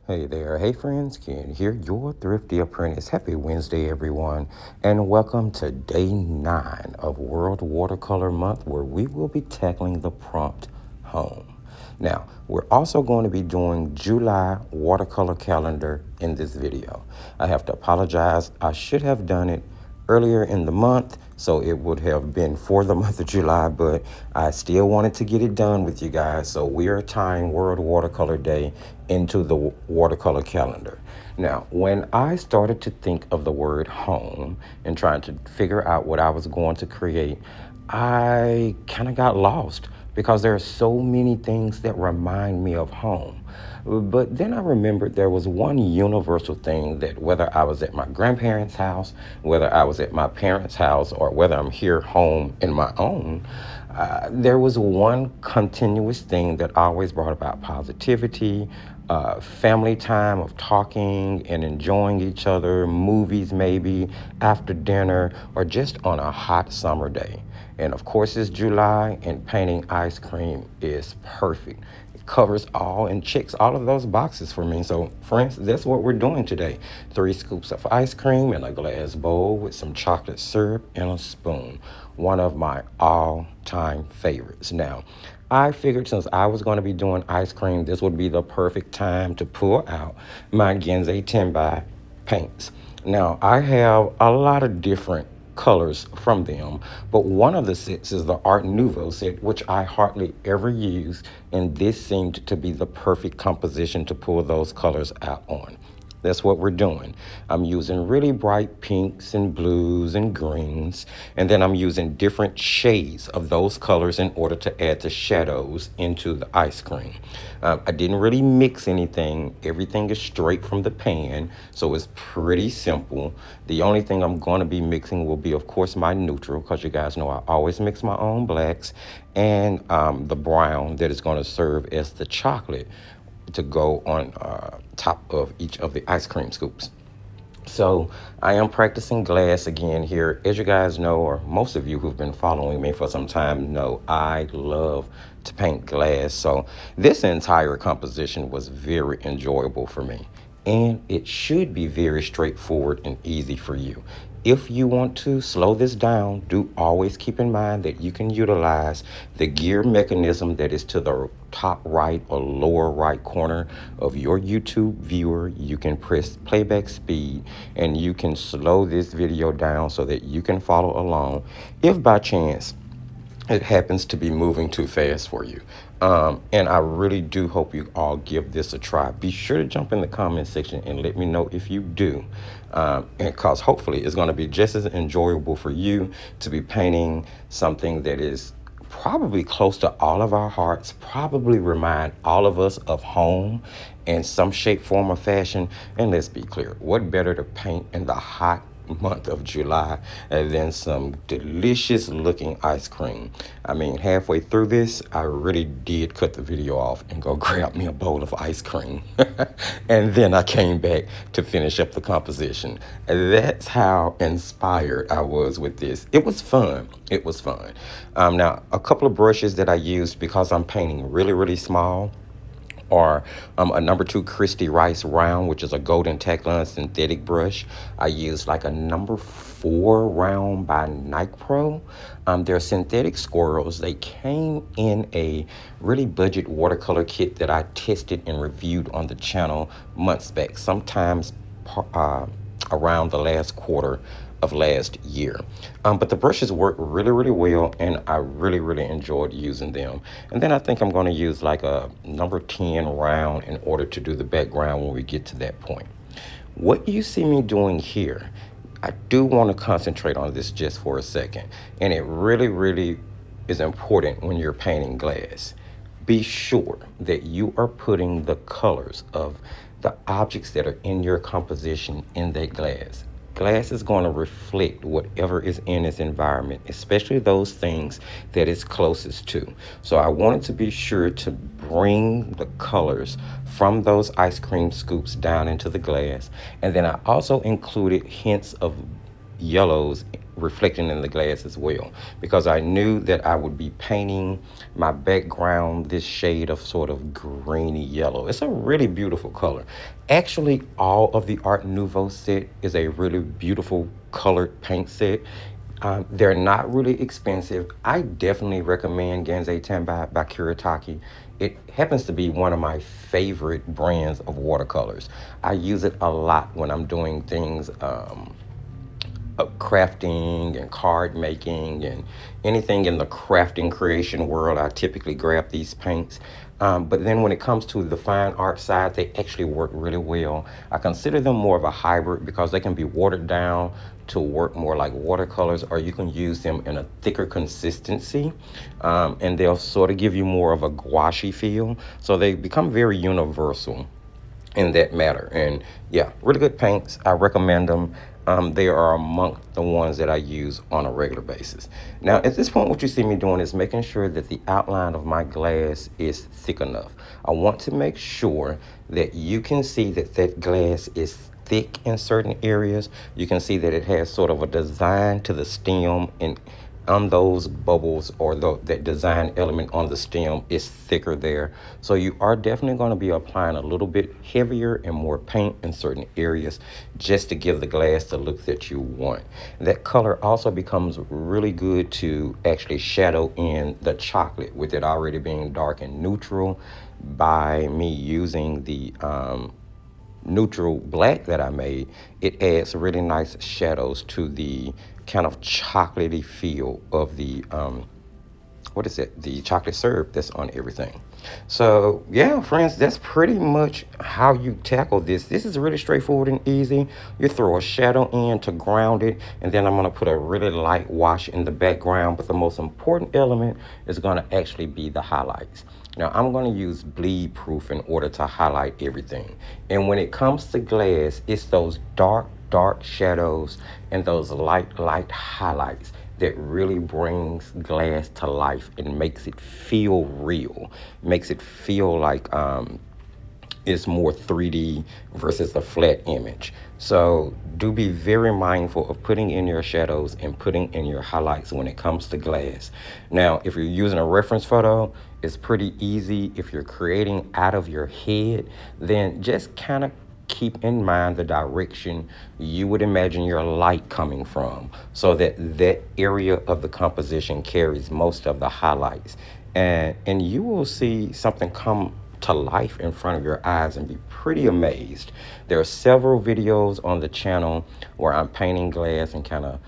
Hey there, hey friends, Ken here, your Thrifty Apprentice. Happy Wednesday, everyone, and welcome to day 9 of World Watercolor Month, where we will be tackling the prompt home. Now, we're also going to be doing July watercolor calendar in this video. I have to apologize, I should have done it earlier in the month, so it would have been for the month of July, but I still wanted to get it done with you guys, so we are tying World Watercolor Day into the watercolor calendar. Now, when I started to think of the word home and trying to figure out what I was going to create, I kind of got lost because there are so many things that remind me of home. But then I remembered there was one universal thing that whether I was at my grandparents' house, whether I was at my parents' house, or whether I'm here home in my own, there was one continuous thing that always brought about positivity, family time of talking and enjoying each other, movies maybe, after dinner, or just on a hot summer day. And of course, it's July, and painting ice cream is perfect. It covers all and checks all of those boxes for me. So, friends, that's what we're doing today. 3 scoops of ice cream in a glass bowl with some chocolate syrup and a spoon. One of my all-time favorites. Now, I figured since I was going to be doing ice cream, this would be the perfect time to pull out my Genze 10 by paints. Now, I have a lot of different colors from them, but one of the sets is the Art Nouveau set, which I hardly ever use, and this seemed to be the perfect composition to pull those colors out on. That's what we're doing. I'm using really bright pinks and blues and greens, and then I'm using different shades of those colors in order to add the shadows into the ice cream. I didn't really mix anything. Everything is straight from the pan, so it's pretty simple. The only thing I'm going to be mixing will be, of course, my neutral, because you guys know I always mix my own blacks, and the brown that is going to serve as the chocolate to go on top of each of the ice cream scoops. So I am practicing glass again here. As you guys know, or most of you who've been following me for some time know, I love to paint glass. So this entire composition was very enjoyable for me. And it should be very straightforward and easy for you. If you want to slow this down, do always keep in mind that you can utilize the gear mechanism that is to the top right or lower right corner of your YouTube viewer. You can press playback speed and you can slow this video down so that you can follow along if by chance it happens to be moving too fast for you. And I really do hope you all give this a try. Be sure to jump in the comment section and let me know if you do. Because hopefully it's going to be just as enjoyable for you to be painting something that is probably close to all of our hearts, probably remind all of us of home in some shape, form, or fashion. And let's be clear, what better to paint in the hot month of July and then some delicious looking ice cream. I mean, halfway through this, I really did cut the video off and go grab me a bowl of ice cream. And then I came back to finish up the composition. That's how inspired I was with this. It was fun. It was fun. Now, a couple of brushes that I used because I'm painting really, really small or a number 2 Christy Rice round, which is a golden Tacklon synthetic brush. I used like a number 4 round by Nike Pro. They're synthetic squirrels. They came in a really budget watercolor kit that I tested and reviewed on the channel months back, sometimes around the last quarter of last year. But the brushes work really, really well, and I really, really enjoyed using them. And then I think I'm going to use like a number 10 round in order to do the background when we get to that point. What you see me doing here, I do want to concentrate on this just for a second. And it really, really is important when you're painting glass. Be sure that you are putting the colors of the objects that are in your composition in that glass. Glass is going to reflect whatever is in its environment, especially those things that it's closest to. So I wanted to be sure to bring the colors from those ice cream scoops down into the glass. And then I also included hints of yellows reflecting in the glass as well, because I knew that I would be painting my background this shade of sort of greeny yellow. It's a really beautiful color. Actually, all of the Art Nouveau set is a really beautiful colored paint set. They're not really expensive. I definitely recommend Ganzei by Kuretake. It happens to be one of my favorite brands of watercolors. I use it a lot when I'm doing things crafting and card making and anything in the crafting creation world. I typically grab these paints. But then when it comes to the fine art side, they actually work really well. I consider them more of a hybrid because they can be watered down to work more like watercolors, or you can use them in a thicker consistency, and they'll sort of give you more of a gouache feel. So they become very universal in that matter. And yeah, really good paints. I recommend them. They are among the ones that I use on a regular basis. Now, at this point, what you see me doing is making sure that the outline of my glass is thick enough. I want to make sure that you can see that that glass is thick in certain areas. You can see that it has sort of a design to the stem, and on those bubbles, or that design element on the stem is thicker there. So you are definitely going to be applying a little bit heavier and more paint in certain areas just to give the glass the look that you want. That color also becomes really good to actually shadow in the chocolate, with it already being dark and neutral. By me using the neutral black that I made, it adds really nice shadows to the kind of chocolatey feel of the the chocolate syrup that's on everything. So yeah, friends, that's pretty much how you tackle this. This is really straightforward and easy. You throw a shadow in to ground it, and then I'm going to put a really light wash in the background, but the most important element is going to actually be the highlights. Now, I'm going to use bleed proof in order to highlight everything. And when it comes to glass, it's those dark shadows and those light highlights that really brings glass to life and makes it feel real, makes it feel like it's more 3D versus a flat image. So do be very mindful of putting in your shadows and putting in your highlights when it comes to glass. Now, if you're using a reference photo, it's pretty easy. If you're creating out of your head, then just kind of keep in mind the direction you would imagine your light coming from, so that that area of the composition carries most of the highlights, and you will see something come to life in front of your eyes and be pretty amazed. There are several videos on the channel where I'm painting glass and kind of,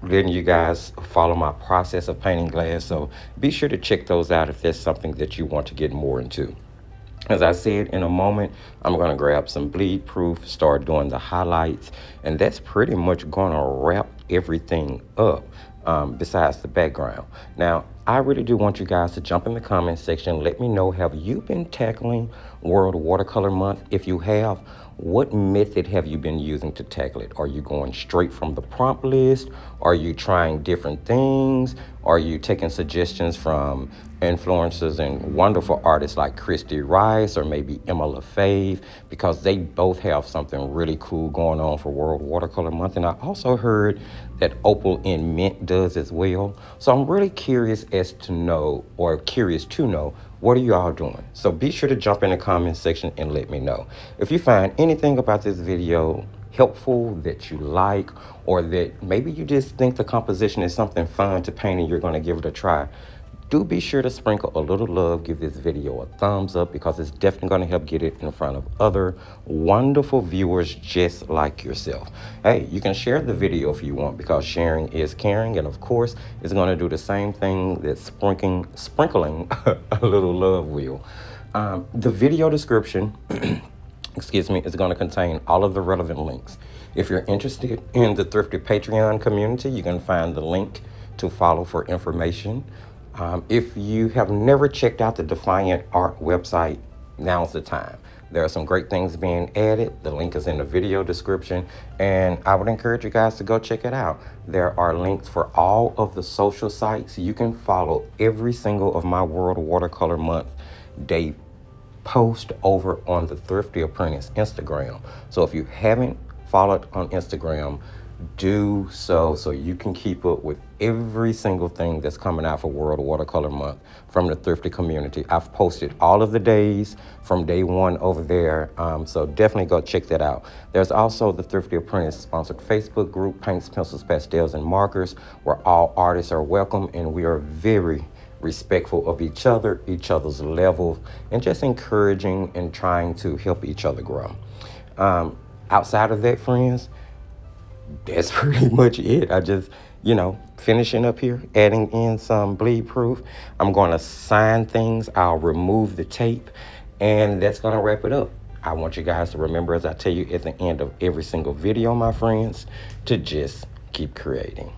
letting you guys follow my process of painting glass. So be sure to check those out if there's something that you want to get more into. As I said, in a moment, I'm going to grab some bleed proof, start doing the highlights, and that's pretty much going to wrap everything up, besides the background. Now, I really do want you guys to jump in the comment section. Let me know, have you been tackling World Watercolor Month? If you have, what method have you been using to tackle it? Are you going straight from the prompt list? Are you trying different things? Are you taking suggestions from influencers and wonderful artists like Christy Rice or maybe Emma LaFave? Because they both have something really cool going on for World Watercolor Month. And I also heard that Opal in Mint does as well. So I'm really curious to know, what are you all doing? So be sure to jump in the comment section and let me know. If you find anything about this video helpful, that you like, or that maybe you just think the composition is something fun to paint and you're going to give it a try, do be sure to sprinkle a little love. Give this video a thumbs up, because it's definitely going to help get it in front of other wonderful viewers just like yourself. Hey, you can share the video if you want, because sharing is caring, and of course it's going to do the same thing that sprinkling a little love will. The video description excuse me, is going to contain all of the relevant links. If you're interested in the Thrifty Patreon community, you can find the link to follow for information. If you have never checked out the Defyantarts website, now's the time. There are some great things being added. The link is in the video description, and I would encourage you guys to go check it out. There are links for all of the social sites. You can follow every single of my World Watercolor Month day post over on the Thrifty Apprentice Instagram. So if you haven't followed on Instagram, do so you can keep up with every single thing that's coming out for World Watercolor Month from the Thrifty community. I've posted all of the days from day one over there, so definitely go check that out. There's also the Thrifty Apprentice sponsored Facebook group, Paints, Pencils, Pastels, and Markers, where all artists are welcome, and we are very respectful of each other, each other's level, and just encouraging and trying to help each other grow. Outside of that, friends, that's pretty much it. I just, finishing up here, adding in some bleed proof. I'm going to sign things. I'll remove the tape, and that's going to wrap it up. I want you guys to remember, as I tell you at the end of every single video, my friends, to just keep creating.